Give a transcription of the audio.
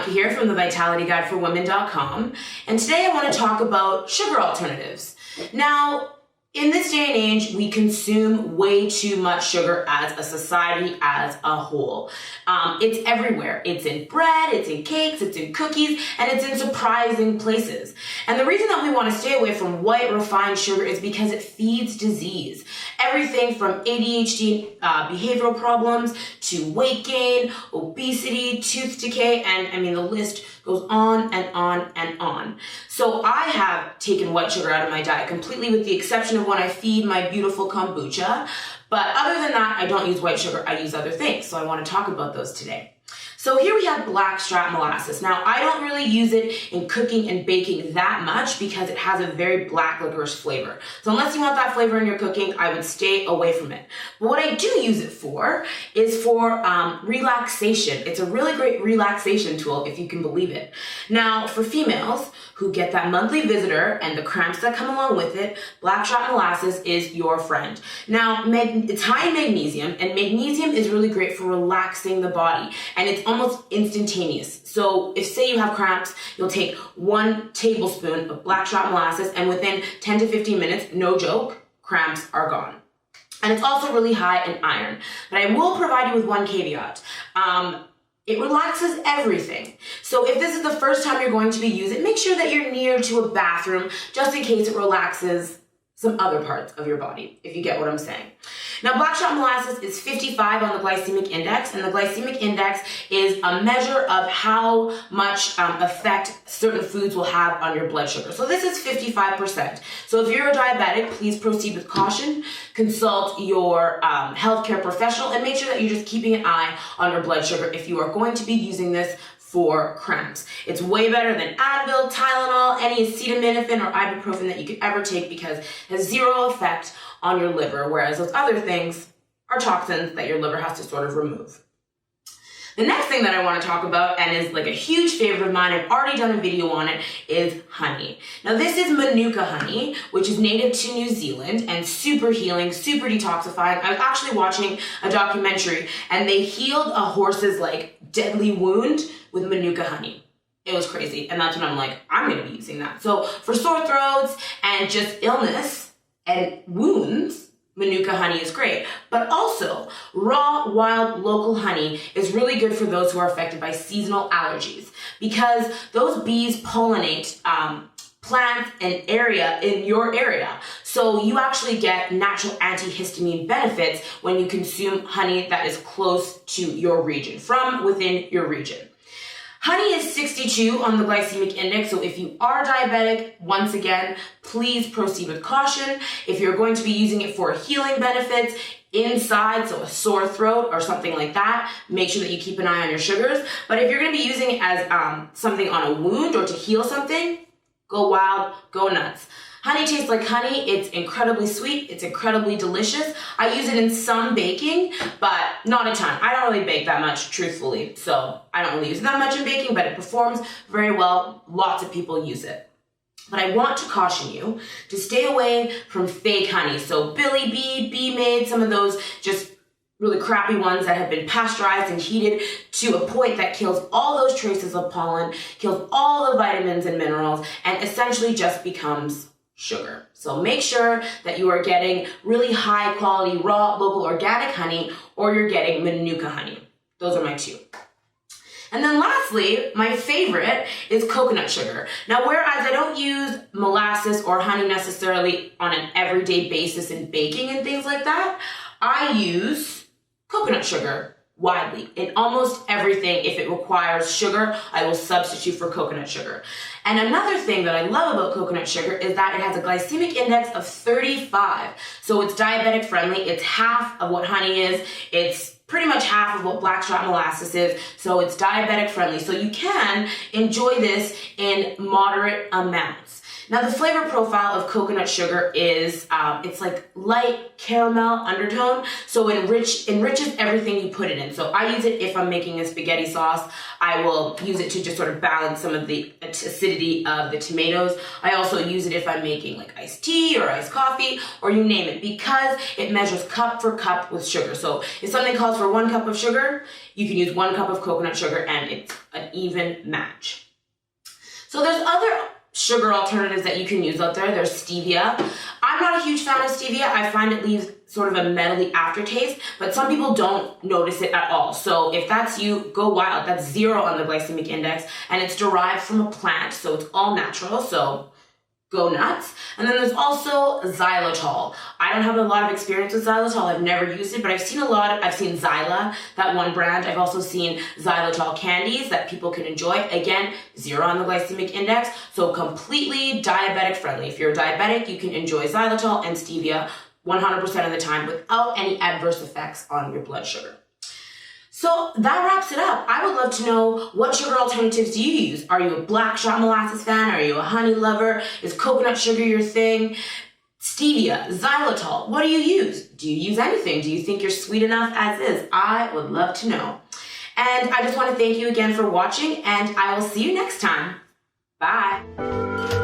Bianca here from the vitalityguideforwomen.com, and today I want to talk about sugar alternatives. Now, in this day and age, we consume way too much sugar as a society as a whole. It's everywhere. It's in bread, it's in cakes, it's in cookies, and it's in surprising places. And the reason that we want to stay away from white refined sugar is because it feeds disease. Everything from ADHD, behavioral problems, to weight gain, obesity, tooth decay, and I mean the list goes on and on and on. So I have taken white sugar out of my diet completely, with the exception of when I feed my beautiful kombucha. But other than that, I don't use white sugar. I use other things. So I want to talk about those today. So here we have Blackstrap Molasses. Now, I don't really use it in cooking and baking that much because it has a very black licorice flavor. So unless you want that flavor in your cooking, I would stay away from it. But what I do use it for is for relaxation. It's a really great relaxation tool, if you can believe it. Now, for females who get that monthly visitor and the cramps that come along with it, Blackstrap Molasses is your friend. Now, it's high in magnesium, and magnesium is really great for relaxing the body, and it's almost instantaneous. So if, say, you have cramps, you'll take 1 tablespoon of Blackstrap Molasses, and within 10 to 15 minutes, no joke, cramps are gone. And it's also really high in iron. But I will provide you with one caveat. It relaxes everything. So if this is the first time you're going to be using it, make sure that you're near to a bathroom, just in case it relaxes some other parts of your body, if you get what I'm saying. Now, Blackstrap Molasses is 55 on the glycemic index, and the glycemic index is a measure of how much effect certain foods will have on your blood sugar. So this is 55%. So if you're a diabetic, please proceed with caution, consult your healthcare professional, and make sure that you're just keeping an eye on your blood sugar if you are going to be using this for cramps. It's way better than Advil, Tylenol, any acetaminophen or ibuprofen that you could ever take, because it has zero effect on your liver, whereas those other things are toxins that your liver has to sort of remove. The next thing that I want to talk about, and is like a huge favorite of mine, I've already done a video on it, is honey. Now this is Manuka Honey, which is native to New Zealand and super healing, super detoxifying. I was actually watching a documentary and they healed a horse's like deadly wound with Manuka Honey. It was crazy, and that's when I'm like, I'm gonna be using that. So for sore throats and just illness and wounds, Manuka Honey is great. But also, raw, wild, local honey is really good for those who are affected by seasonal allergies, because those bees pollinate plants and area in your area. So you actually get natural antihistamine benefits when you consume honey that is close to your region, from within your region. Honey is 62 on the glycemic index, so if you are diabetic, once again, please proceed with caution. If you're going to be using it for healing benefits inside, so a sore throat or something like that, make sure that you keep an eye on your sugars. But if you're going to be using it as something on a wound or to heal something, go wild, go nuts. Honey tastes like honey. It's incredibly sweet. It's incredibly delicious. I use it in some baking, but not a ton. I don't really bake that much, truthfully. So I don't really use it that much in baking, but it performs very well. Lots of people use it. But I want to caution you to stay away from fake honey. So Billy Bee, Bee Made, some of those just really crappy ones that have been pasteurized and heated to a point that kills all those traces of pollen, kills all the vitamins and minerals, and essentially just becomes sugar. So make sure that you are getting really high quality, raw, local, organic honey, or you're getting Manuka honey. Those are my two. And then lastly, my favorite is coconut sugar. Now, whereas I don't use molasses or honey necessarily on an everyday basis in baking and things like that, I use coconut sugar widely in almost everything. If it requires sugar, I will substitute for coconut sugar. And another thing that I love about coconut sugar is that it has a glycemic index of 35. So it's diabetic friendly. It's half of what honey is. It's pretty much half of what Blackstrap Molasses is. So it's diabetic friendly. So you can enjoy this in moderate amounts. Now the flavor profile of coconut sugar is, it's like light caramel undertone, so it enriches everything you put it in. So I use it if I'm making a spaghetti sauce. I will use it to just sort of balance some of the acidity of the tomatoes. I also use it if I'm making like iced tea or iced coffee or you name it, because it measures cup for cup with sugar. So if something calls for 1 cup of sugar, you can use 1 cup of coconut sugar and it's an even match. So there's other sugar alternatives that you can use out there. There's stevia. I'm not a huge fan of stevia. I find it leaves sort of a metally aftertaste, but some people don't notice it at all. So if that's you, go wild. That's 0 on the glycemic index, and it's derived from a plant, so it's all natural, so go nuts. And then there's also xylitol. I don't have a lot of experience with xylitol. I've never used it, but I've seen Xyla, that one brand. I've also seen xylitol candies that people can enjoy. Again, 0 on the glycemic index, so completely diabetic friendly. If you're diabetic, you can enjoy xylitol and stevia 100% of the time without any adverse effects on your blood sugar. So that wraps it up. I would love to know, what sugar alternatives do you use? Are you a Blackstrap Molasses fan? Are you a honey lover? Is coconut sugar your thing? Stevia, xylitol, what do you use? Do you use anything? Do you think you're sweet enough as is? I would love to know. And I just want to thank you again for watching, and I will see you next time. Bye.